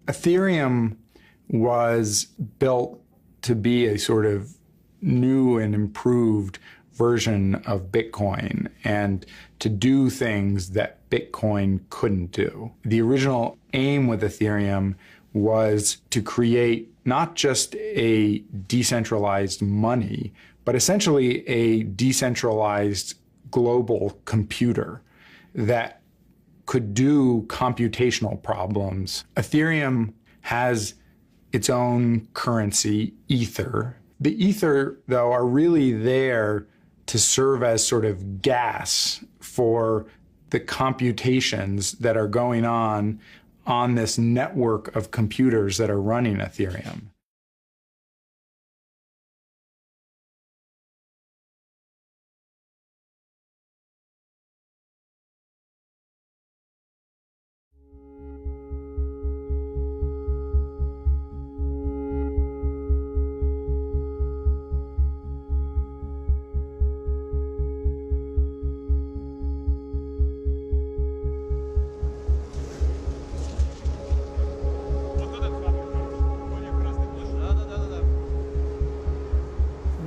Ethereum was built to be a sort of new and improved version of Bitcoin and to do things that Bitcoin couldn't do. The original aim with Ethereum was to create not just a decentralized money, but essentially a decentralized global computer that could do computational problems. Ethereum has its own currency, Ether. The Ether, though, are really there to serve as sort of gas for the computations that are going on this network of computers that are running Ethereum.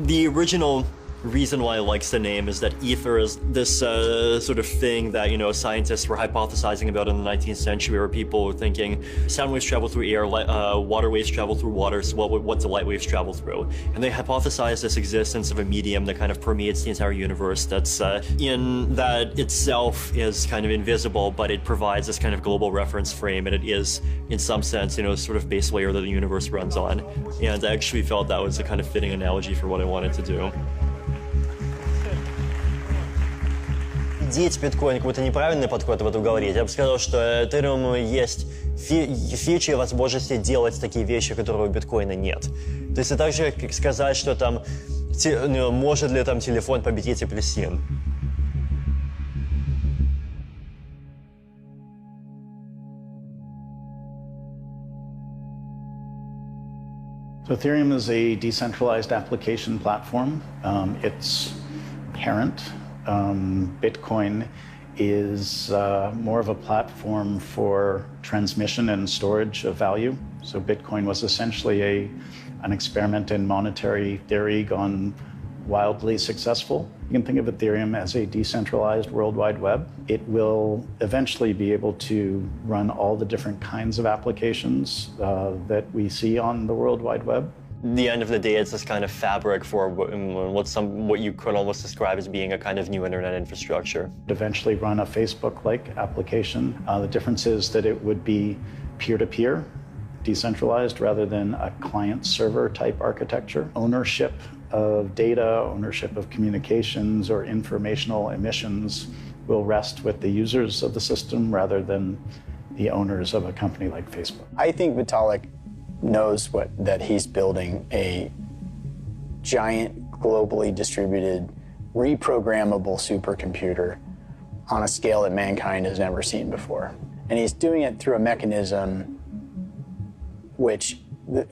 The original reason why I likes the name is that ether is this sort of thing that, scientists were hypothesizing about in the 19th century, where people were thinking sound waves travel through air, water waves travel through water, so what do light waves travel through? And they hypothesized this existence of a medium that kind of permeates the entire universe, that's in that itself is kind of invisible, but it provides this kind of global reference frame, and it is, in some sense, sort of base layer that the universe runs on. And I actually felt that was a kind of fitting analogy for what I wanted to do. Деть биткоин какой-то неправильный подход, вот вы говорите. Я бы сказал, что Ethereum есть фичи и возможности делать такие вещи, которые у биткоина нет. То есть это так же, как сказать, что там может ли там телефон победить апельсин. So Ethereum is a decentralized application platform. Its parent, Bitcoin, is more of a platform for transmission and storage of value. So Bitcoin was essentially an experiment in monetary theory gone wildly successful. You can think of Ethereum as a decentralized World Wide Web. It will eventually be able to run all the different kinds of applications that we see on the World Wide Web. At the end of the day, it's this kind of fabric for what you could almost describe as being a kind of new internet infrastructure. Eventually run a Facebook-like application. The difference is that it would be peer-to-peer, decentralized, rather than a client-server type architecture. Ownership of data, ownership of communications or informational emissions will rest with the users of the system rather than the owners of a company like Facebook. I think Vitalik knows that he's building a giant, globally distributed, reprogrammable supercomputer on a scale that mankind has never seen before. And he's doing it through a mechanism which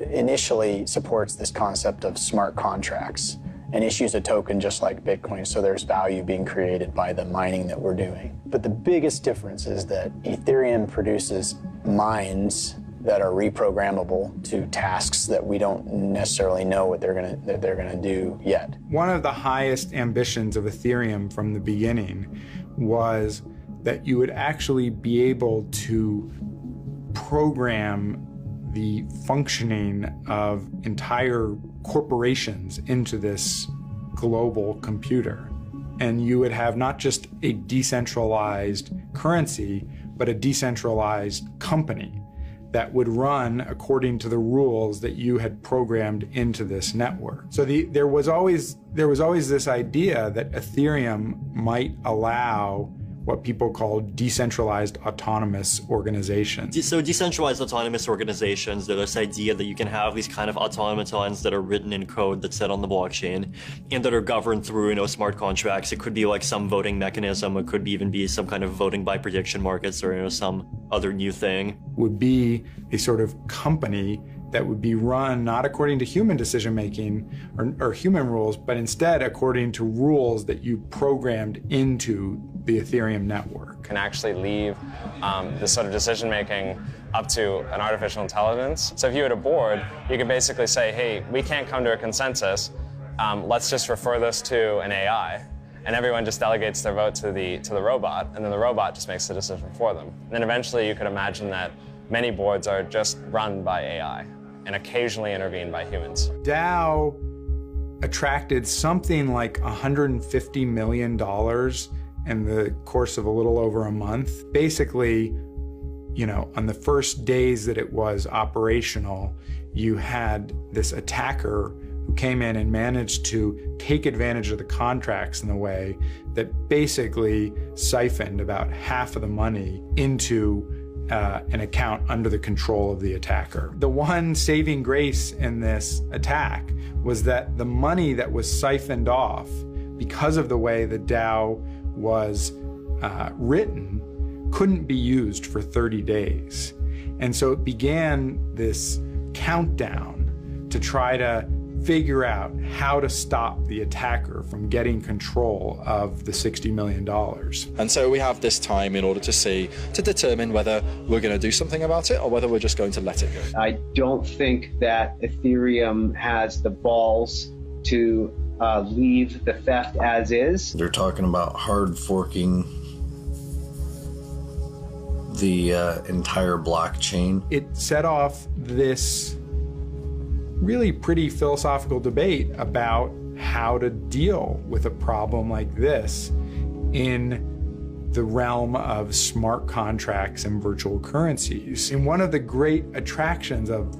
initially supports this concept of smart contracts and issues a token just like Bitcoin, so there's value being created by the mining that we're doing. But the biggest difference is that Ethereum produces mines that are reprogrammable to tasks that we don't necessarily know what they're gonna do yet. One of the highest ambitions of Ethereum from the beginning was that you would actually be able to program the functioning of entire corporations into this global computer. And you would have not just a decentralized currency, but a decentralized company that would run according to the rules that you had programmed into this network. So there was always this idea that Ethereum might allow what people call decentralized autonomous organizations. So decentralized autonomous organizations, they're this idea that you can have these kind of automatons that are written in code that's set on the blockchain and that are governed through, smart contracts. It could be like some voting mechanism. It could even be some kind of voting by prediction markets or, some other new thing. Would be a sort of company that would be run not according to human decision-making or human rules, but instead according to rules that you programmed into the Ethereum network. Can actually leave this sort of decision making up to an artificial intelligence. So if you had a board, you could basically say, hey, we can't come to a consensus. Let's just refer this to an AI. And everyone just delegates their vote to the robot, and then the robot just makes the decision for them. And then eventually you could imagine that many boards are just run by AI and occasionally intervened by humans. DAO attracted something like $150 million in the course of a little over a month. Basically, you know, on the first days that it was operational, you had this attacker who came in and managed to take advantage of the contracts in a way that basically siphoned about half of the money into an account under the control of the attacker. The one saving grace in this attack was that the money that was siphoned off, because of the way the DAO was written, couldn't be used for 30 days. And so it began this countdown to try to figure out how to stop the attacker from getting control of the $60 million. And so we have this time in order to determine whether we're going to do something about it or whether we're just going to let it go. I don't think that Ethereum has the balls to leave the theft as is. They're talking about hard forking the entire blockchain. It set off this really pretty philosophical debate about how to deal with a problem like this in the realm of smart contracts and virtual currencies. And one of the great attractions of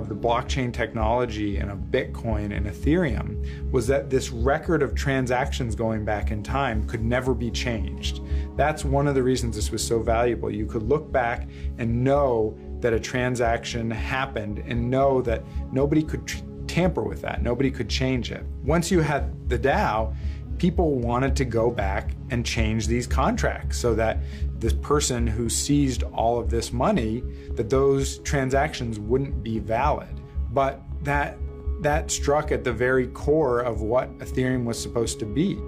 the blockchain technology and of Bitcoin and Ethereum was that this record of transactions going back in time could never be changed. That's one of the reasons this was so valuable. You could look back and know that a transaction happened and know that nobody could tamper with that, nobody could change it. Once you had the DAO, people wanted to go back and change these contracts so that this person who seized all of this money, that those transactions wouldn't be valid. But that struck at the very core of what Ethereum was supposed to be.